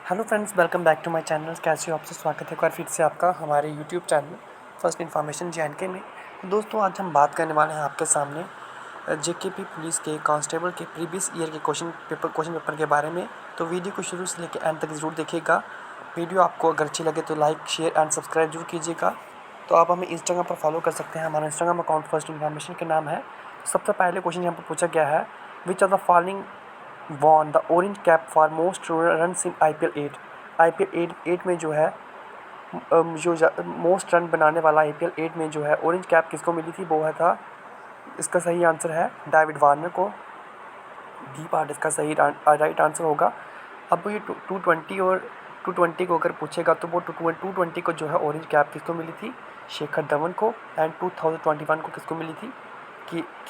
Hello friends, welcome back to my channel. कैसे हो? आपसे स्वागत है एक बार फिर से आपका हमारे YouTube channel first information JNK में। दोस्तों, आज हम बात करने वाले हैं आपके सामने JKP पुलिस के कांस्टेबल के प्रीवियस ईयर के क्वेश्चन पेपर के बारे में। तो वीडियो को शुरू से लेकर एंड तक ज़रूर देखिएगा। वीडियो आपको अगर अच्छी लगे तो लाइक, शेयर एंड सब्सक्राइब जरूर कीजिएगा। तो आप हमें इंस्टाग्राम पर फॉलो कर सकते हैं। हमारा इंस्टाग्राम अकाउंट फर्स्ट इन्फॉर्मेशन के नाम है। सबसे पहले क्वेश्चन यहाँ पर पूछा गया है, विच of the following won the orange cap for most runs in IPL 8। IPL 8 में जो है मोस्ट रन बनाने वाला IPL 8 में जो है ऑरेंज कैप किसको मिली थी? वो है था, इसका सही आंसर है डेविड वार्नर को। डी पार्ट इसका सही राइट आंसर होगा। अब ये 220 और 220 को अगर पूछेगा तो वो 220 को जो है ऑरेंज कैप किसको मिली थी? शेखर धवन को। एंड 2021 को किसको मिली थी?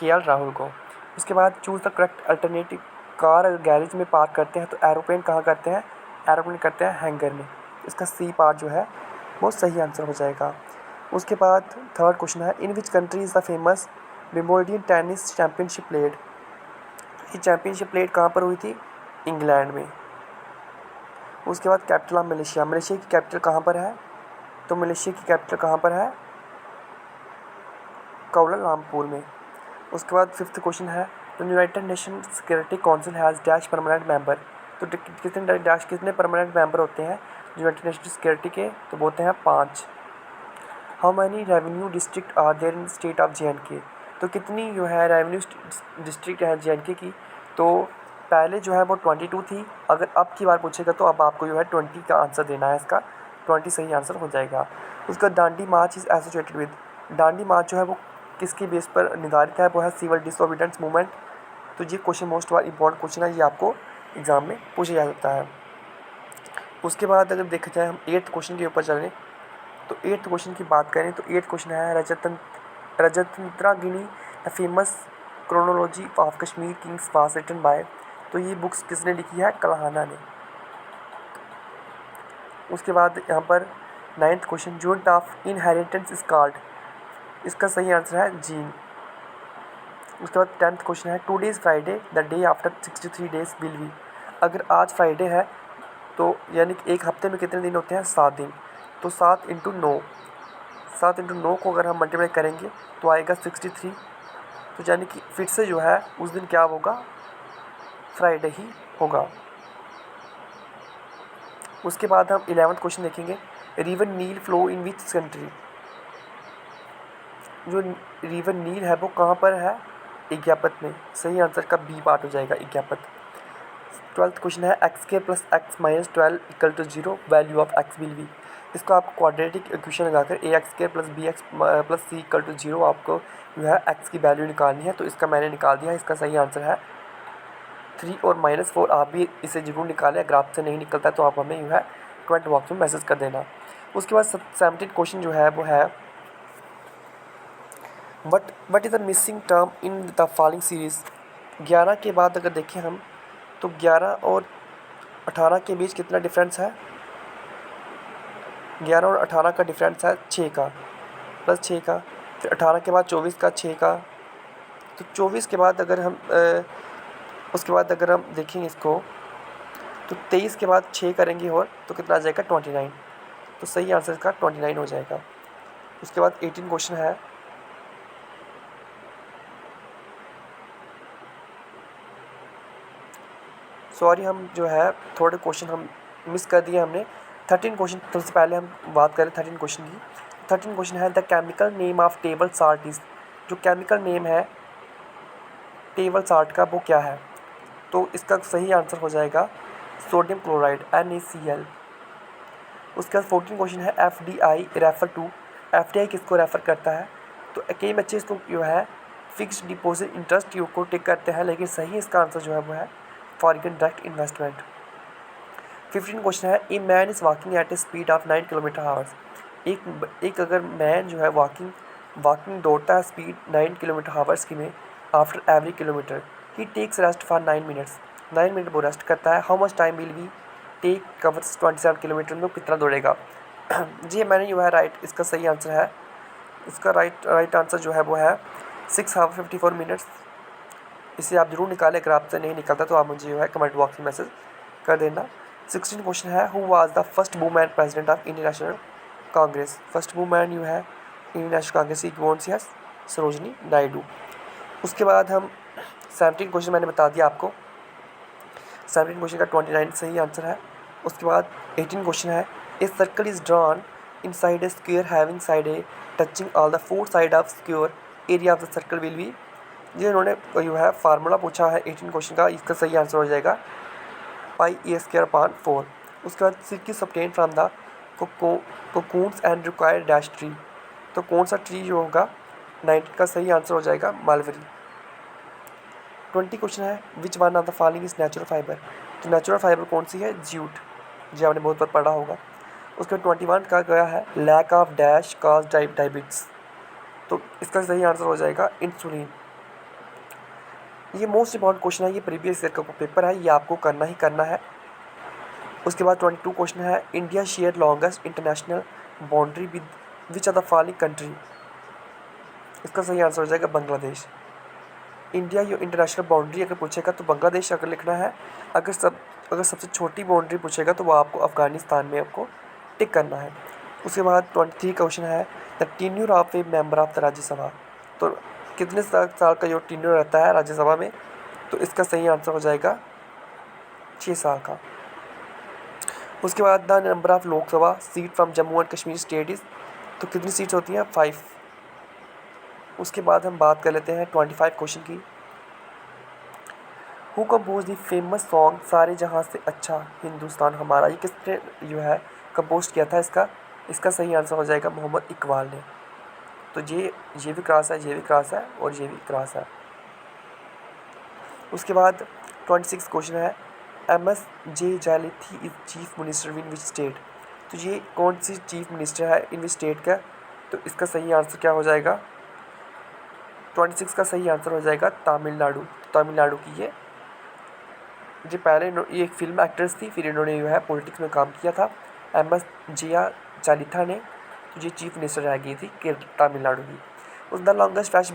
KL राहुल को। उसके बाद choose the correct alternative. Car अगर गैरेज में पार्क करते हैं तो एरोप्लेन कहाँ करते हैं? एरोप्लेन करते हैं हैंगर में। इसका सी पार्ट जो है वो सही आंसर हो जाएगा। उसके बाद थर्ड क्वेश्चन है, in which country is the famous Wimbledon tennis championship played. ये चैम्पियनशिप प्लेड कहाँ पर हुई थी? इंग्लैंड में। उसके बाद कैपिटल ऑफ मलेशिया। मलेशिया की कैपिटल कहाँ पर है? तो मलेशिया की कैपिटल कहाँ पर है? कुआलालंपुर में। उसके बाद फिफ्थ क्वेश्चन है, the United nation security council has dash permanent member. तो कितने परमानेंट मेंबर होते हैं यूनाइटेड नेशन सिक्योरिटी के? तो बोलते हैं 5। How many revenue district are there in state of JNK। तो कितनी जो है रेवेन्यू डिस्ट्रिक्ट है JNK की? तो पहले जो है वो 22 थी। अगर अब की बार पूछेगा तो अब आपको जो है 20 का आंसर देना है। इसका 20 सही आंसर हो जाएगा। उसका दांडी मार्च इज़ एसोसिएटेड विद। दांडी मार्च जो है वो किसके बेस पर निर्धारित है? वो है सिविल डिसोबीडियंस मूवमेंट। तो ये क्वेश्चन मोस्ट इंपॉर्टेंट क्वेश्चन है, ये आपको एग्जाम में पूछा जा सकता है। उसके बाद अगर देखा जाए हम 8th क्वेश्चन के ऊपर चलें तो 8th क्वेश्चन की बात करें तो 8th क्वेश्चन है, Rajatarangini the famous chronology of Kashmir kings was written by. तो ये बुक्स किसने लिखी है? कल्हाना ने। उसके बाद यहाँ पर 9th question, unit of inheritance is called. इसका सही आंसर है जीन। उसके बाद 10th क्वेश्चन है, two days Friday the day after 63 days will be. अगर आज फ्राइडे है तो यानी कि एक हफ्ते में कितने दिन होते हैं? 7 दिन। तो 7 × 9, 7 × 9 को अगर हम मल्टीप्लाई करेंगे तो आएगा 63। तो यानी कि फिर से जो है उस दिन क्या होगा? फ्राइडे ही होगा। उसके बाद हम 11th क्वेश्चन देखेंगे, river Nile flow in which country. जो रिवर नील है वो कहाँ पर है? इग्यापत में। सही आंसर का बी पार्ट हो जाएगा, इग्यापत। 12th क्वेश्चन है, x² + x - 12 = 0, value of x will be. इसको आप क्वाड्रेटिक इक्वेशन लगाकर ax² + bx + c = 0 आपको जो है x की वैल्यू निकालनी है। तो इसका मैंने निकाल दिया। इसका सही आंसर है 3 और -4। आप भी इसे जरूर निकालें। अगर आपसे नहीं निकलता तो आप हमें जो है कमेंट बॉक्स में मैसेज कर देना। उसके बाद 17th क्वेश्चन जो है वो है, what is the missing term in the following series. 11 के बाद अगर देखें हम तो 11 और 18 के बीच कितना डिफरेंस है? 11 और 18 का डिफरेंस है 6 का, +6 का। फिर 18 के बाद 24 का, 6 का। तो 24 के बाद अगर हम उसके बाद अगर हम देखेंगे इसको तो 23 के बाद 6 करेंगे और तो कितना आ जाएगा? 29। तो सही आंसर इसका 29 हो जाएगा। उसके बाद 18 क्वेश्चन है, सॉरी हम जो है थोड़े क्वेश्चन हम मिस कर दिए हमने। 13 क्वेश्चन सबसे पहले हम बात करें 13 क्वेश्चन की। 13 क्वेश्चन है, the chemical name of table salt is. जो केमिकल नेम है टेबल साल्ट का वो क्या है? तो इसका सही आंसर हो जाएगा सोडियम क्लोराइड, NaCl। उसके बाद 14 क्वेश्चन है, FDI रेफ़र टू। FDI किसको रेफ़र करता है? तो कई बच्चे इसको जो है फिक्स्ड डिपॉजिट इंटरेस्ट को टिक करते हैं, लेकिन सही इसका आंसर जो है वो है फॉरेन डायरेक्ट इन्वेस्टमेंट। 15 क्वेश्चन है, a man is walking at a speed of 9 km/h। एक अगर मैन जो है वॉकिंग दौड़ता है स्पीड 9 km/h की में, after every kilometre he takes rest for 9 minutes. 9 minute वो रेस्ट करता है। How much time will be take covers 27 kilometre में कितना दौड़ेगा? जी मैंने जो है राइट, इसका सही आंसर है, इसका राइट आंसर जो है वो है 6 आवर 54 मिनट्स। इसे आप जरूर निकालें। अगर आपसे नहीं निकलता तो आप मुझे जो है कमेंट बॉक्स में मैसेज कर देना। 16 क्वेश्चन है who was the first women president of Indian national Congress. First women you है इंडियन नेशनल कांग्रेस की कौन सी है? सरोजनी नायडू। उसके बाद हम 17 क्वेश्चन मैंने बता दिया आपको। 17 क्वेश्चन का 29 सही आंसर है। उसके बाद 18 क्वेश्चन है a circle is drawn inside a square having side A touching all the four side of square area of the circle will be. ये इन्होंने जो है फार्मूला पूछा है 18 क्वेश्चन का, इसका सही आंसर हो जाएगा पाई ए स्क्वायर अपॉन 4। उसके बाद silk is obtain from the cocoons and required dash tree. तो कौन सा ट्री जो होगा 19 का सही आंसर हो जाएगा मलबेरी। 20 क्वेश्चन है which one of the following is natural fibre. तो नेचुरल फाइबर कौन सी है? ज्यूट, जो आपने बहुत बार पढ़ा होगा। उसके 21 का गया है lack of dash cause diabetes. तो इसका सही आंसर हो जाएगा इंसुलिन। ये मोस्ट इंपॉर्टेंट क्वेश्चन है, ये प्रीवियस ईयर का पेपर है, ये आपको करना ही करना है। उसके बाद 22 क्वेश्चन है India share longest international boundary with which of the following country. इसका सही आंसर हो जाएगा बांग्लादेश। इंडिया ये इंटरनेशनल बाउंड्री अगर पूछेगा तो बांग्लादेश अगर लिखना है। अगर सबसे छोटी बाउंड्री पूछेगा तो वो आपको अफगानिस्तान में आपको टिक करना है। उसके बाद 23 क्वेश्चन है the tenure of a member of the Rajya Sabha. तो कितने साल का जो टीन्यूर रहता है राज्यसभा में? तो इसका सही आंसर हो जाएगा 6 साल का। उसके बाद the number of Lok Sabha seat from Jammu and Kashmir state is. तो कितनी सीट्स होती हैं? 5। उसके बाद हम बात कर लेते हैं 25 क्वेश्चन की। Who compose the famous song सारे जहाँ से अच्छा हिंदुस्तान हमारा। ये किसने जो है कंपोज किया था? इसका सही आंसर हो जाएगा मोहम्मद इकबाल ने। तो ये भी क्रॉस है, ये भी क्रॉस है और ये भी क्रॉस है। उसके बाद 26 क्वेश्चन है Ms J Jayalalithaa is chief minister in which state. तो ये कौन सी चीफ मिनिस्टर है इन विच स्टेट का? तो इसका सही आंसर क्या हो जाएगा? 26 का सही आंसर हो जाएगा तमिलनाडु की ये पहले ये एक फिल्म एक्ट्रेस थी, फिर इन्होंने जो है पॉलिटिक्स में काम किया था। एमएस जिया जालिथा ने तो ये चीफ मिनिस्टर रह गई थी तमिलनाडु की। उस the longest fresh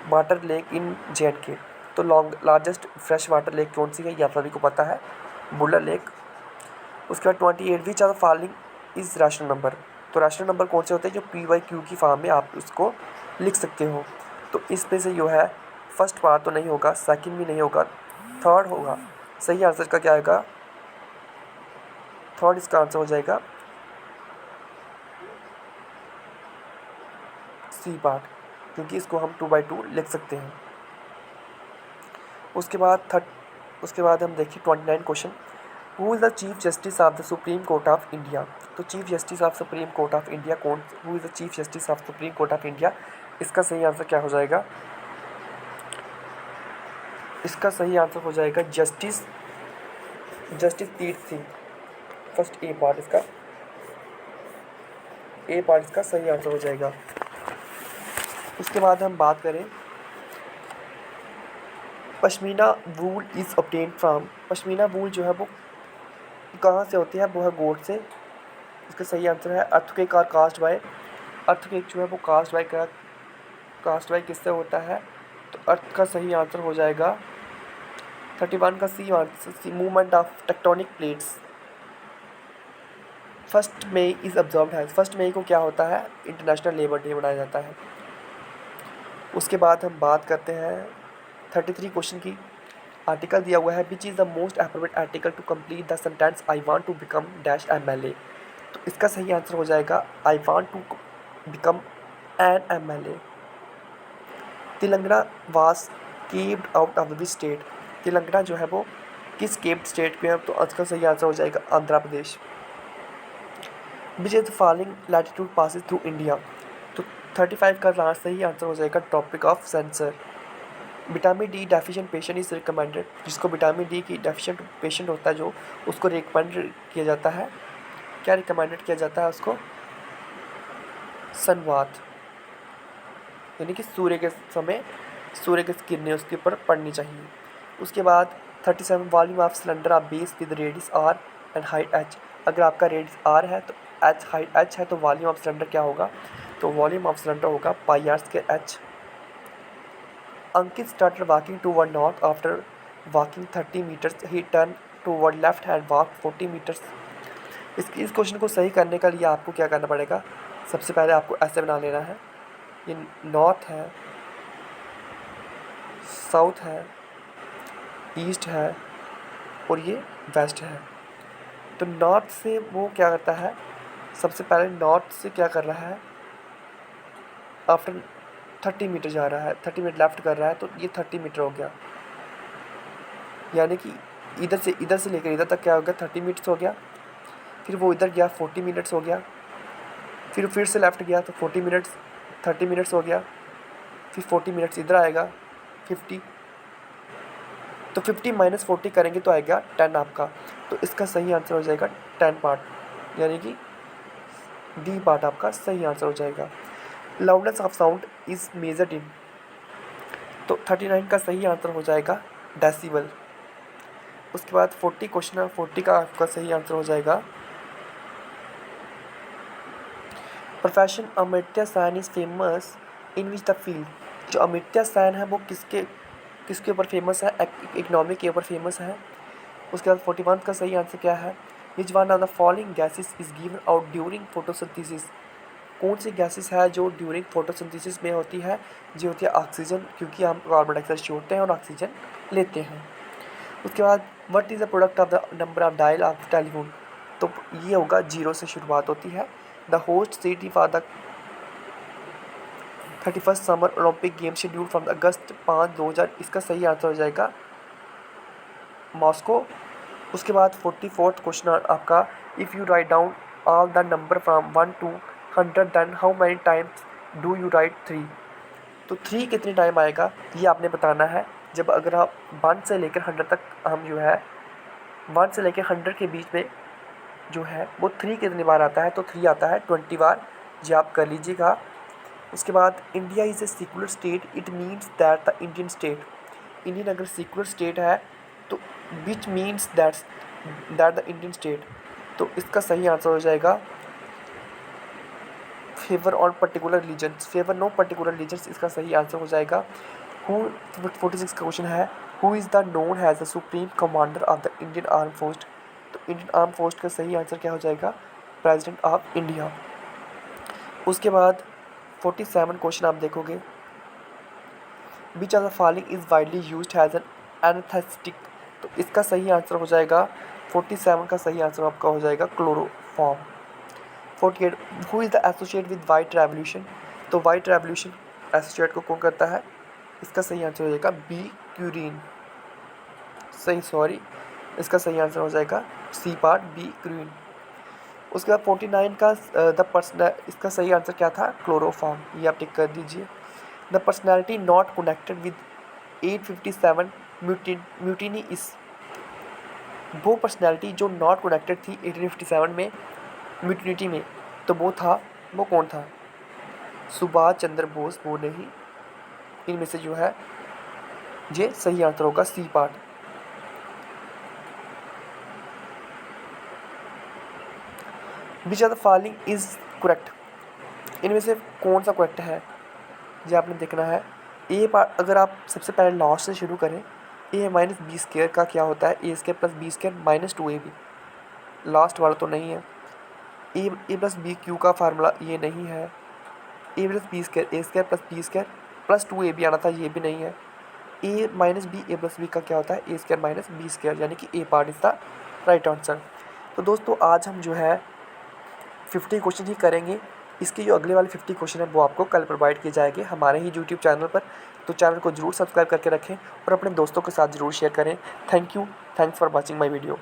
water lake in JNK। तो लार्जेस्ट फ्रेश वाटर लेक कौन सी है? ये आप सभी को पता है, बुलर लेक। उसके बाद 28 which are the following is rational number. तो रैशनल नंबर कौन से होते हैं जो PYQ की फॉर्म में आप उसको लिख सकते हो। तो इसमें से जो है फर्स्ट पार्ट तो नहीं होगा, सेकंड भी नहीं होगा, थर्ड होगा। सही आंसर का क्या आएगा? थर्ड इसका आंसर हो जाएगा सी पार्ट, क्योंकि इसको हम 2/2 लिख सकते हैं। उसके बाद हम देखिए 29 question who is the chief justice of the Supreme Court of India. तो chief justice of Supreme Court of India कौन? Who is the chief justice of Supreme Court of India. इसका सही आंसर क्या हो जाएगा? इसका सही आंसर हो जाएगा जस्टिस तीर्थ सिंह। फर्स्ट ए पार्ट इसका सही आंसर हो जाएगा। उसके बाद हम बात करें pashmina wool is obtained from. Pashmina wool जो है वो कहाँ से होती है? वो है गोट से। इसका सही आंसर है अर्थक्वेक और कास्ट बाय। अर्थक्वेक जो है वो कास्ट बाय किससे होता है? तो अर्थ का सही आंसर हो जाएगा 31 का C movement of tectonic plates. 1 May is observed है। 1 मई को क्या होता है? इंटरनेशनल लेबर डे मनाया जाता है। उसके बाद हम बात करते हैं 33 क्वेश्चन की। आर्टिकल दिया हुआ है which is the most appropriate article to complete the sentence I want to become dash MLA। तो इसका सही आंसर हो जाएगा I want to become an MLA। Telangana was carved out of which state. Telangana जो है वो किस केव्ड स्टेट में है? तो इसका सही आंसर हो जाएगा Andhra Pradesh. Which is the following latitude passes through India. तो 35 का सही आंसर हो जाएगा tropic of cancer. Vitamin D deficient patient is recommended. जिसको विटामिन डी की डेफिशिएंट पेशेंट होता है जो उसको रिकमेंड किया जाता है, क्या रिकमेंडेड किया जाता है उसको? सनबाथ, यानी कि सूर्य के समय सूर्य की किरणें उसके ऊपर पड़नी चाहिए। उसके बाद 37 volume of cylinder of base with radius R and height H। अगर आपका रेडियस R है तो H हाइट H है तो वॉल्यूम ऑफ सिलेंडर क्या होगा? तो वॉल्यूम ऑफ सिलेंडर होगा πr²H। Ankit started walking to one north after walking 30 metres he turn toward left hand walk 40 metres. इस क्वेश्चन को सही करने के लिए आपको क्या करना पड़ेगा, सबसे पहले आपको ऐसे बना लेना है, ये नॉर्थ है, साउथ है, ईस्ट है और ये वेस्ट है। तो नॉर्थ से वो क्या करता है, सबसे पहले नॉर्थ से क्या कर रहा है, आफ्टर 30 मीटर जा रहा है, 30 मीटर लेफ्ट कर रहा है, तो ये 30 मीटर हो गया, यानी कि इधर से लेकर इधर तक क्या हो गया, 30 मिनट्स हो गया। फिर वो इधर गया, 40 मिनट्स हो गया। फिर से लेफ्ट गया तो 40 मिनट्स, 30 मिनट्स हो गया। फिर 40 मिनट्स इधर आएगा, 50। तो 50 माइनस 40 करेंगे तो आएगा 10 आपका। तो इसका सही आंसर हो जाएगा 10 पार्ट, यानी कि डी पार्ट आपका सही आंसर हो जाएगा। Loudness of sound is measured in, तो 39 का सही आंसर हो जाएगा डेसिबल। उसके बाद 40 क्वेश्चन है, 40 का आपका सही आंसर हो जाएगा profession Amartya Sen is famous in which the field. जो अमर्त्य सेन है वो किसके ऊपर फेमस है, इकोनॉमी के ऊपर फेमस है। उसके बाद 41 का सही आंसर क्या है, which one of the following gases is given out during photosynthesis. कौन सी गैसेस है जो ड्यूरिंग फोटोसिंथेसिस में होती है, जो होती है ऑक्सीजन, क्योंकि हम कार्बन डाइऑक्साइड छोड़ते हैं और ऑक्सीजन लेते हैं। उसके बाद what is the product of the number of dial of telephone, तो ये होगा 0 से शुरुआत होती है। The host city for the 31st summer Olympic game schedule from अगस्त 5, 2000, इसका सही आंसर हो जाएगा मॉस्को। उसके बाद 44th क्वेश्चन आपका, if you write down all the number from 1 to 100 then how many times do you write 3। तो 3 कितने time आएगा ये आपने बताना है। जब अगर आप 1 से लेकर 100 तक, हम जो है 1 से लेकर 100 के बीच में जो है वो 3 कितनी बार आता है, तो 3 आता है 20 बार, ये आप कर लीजिएगा। उसके बाद India is a secular state, it means that the Indian state. Indian अगर सेक्युलर स्टेट है तो which means that the Indian state, तो इसका सही आंसर हो जाएगा favour on particular reasons, favour no particular reasons, इसका सही आंसर हो जाएगा। 46 का क्वेश्चन है, who is the known has the supreme commander of the Indian arm force. तो इंडियन आर्म फोर्स का सही आंसर क्या हो जाएगा, प्रेसिडेंट ऑफ इंडिया। उसके बाद 47 क्वेश्चन आप देखोगे, विच of the following is widely used has an anaesthetic, तो इसका सही आंसर हो जाएगा 47 का सही आंसर आपका हो जाएगा chloroform. 48, who is the associate with white revolution, तो वाइट रेवोल्यूशन एसोसिएट को कौन करता है, इसका सही आंसर हो जाएगा बी क्यूरीन, इसका सही आंसर हो जाएगा सी पार्ट बी क्यूरीन। उसके बाद 49 का द पर्सन, इसका सही आंसर क्या था, क्लोरोफॉर्म, ये आप टिक कर दीजिए। The personality not connected with 857 mutiny इस, वो पर्सनैलिटी जो नॉट कनेक्टेड थी 1857 में म्यूटिनिटी में, तो वो कौन था, सुभाष चंद्र बोस, वो नहीं। इनमें से जो है ये सही आंसर होगा C part. Which of the following is correct, इनमें से कौन सा करेक्ट है, ये आपने देखना है। ए पार्ट अगर आप सबसे पहले लास्ट से शुरू करें, ए माइनस बी स्क्वायर का क्या होता है, A square plus B square minus 2ab, last वाला तो नहीं है। ए प्लस बी क्यू का फार्मूला ये नहीं है। A plus B square A square plus B square plus 2ab आना था, ये भी नहीं है। A minus B A plus B का क्या होता है, A square minus B square, यानी कि A part is the right answer. तो दोस्तों आज हम जो है 50 क्वेश्चन ही करेंगे, इसके जो अगले वाले 50 क्वेश्चन है वो आपको कल प्रोवाइड किए जाएंगे हमारे ही यूट्यूब चैनल पर। तो चैनल को जरूर सब्सक्राइब करके रखें और अपने दोस्तों के साथ ज़रूर शेयर करें। Thank you, thanks for watching my video.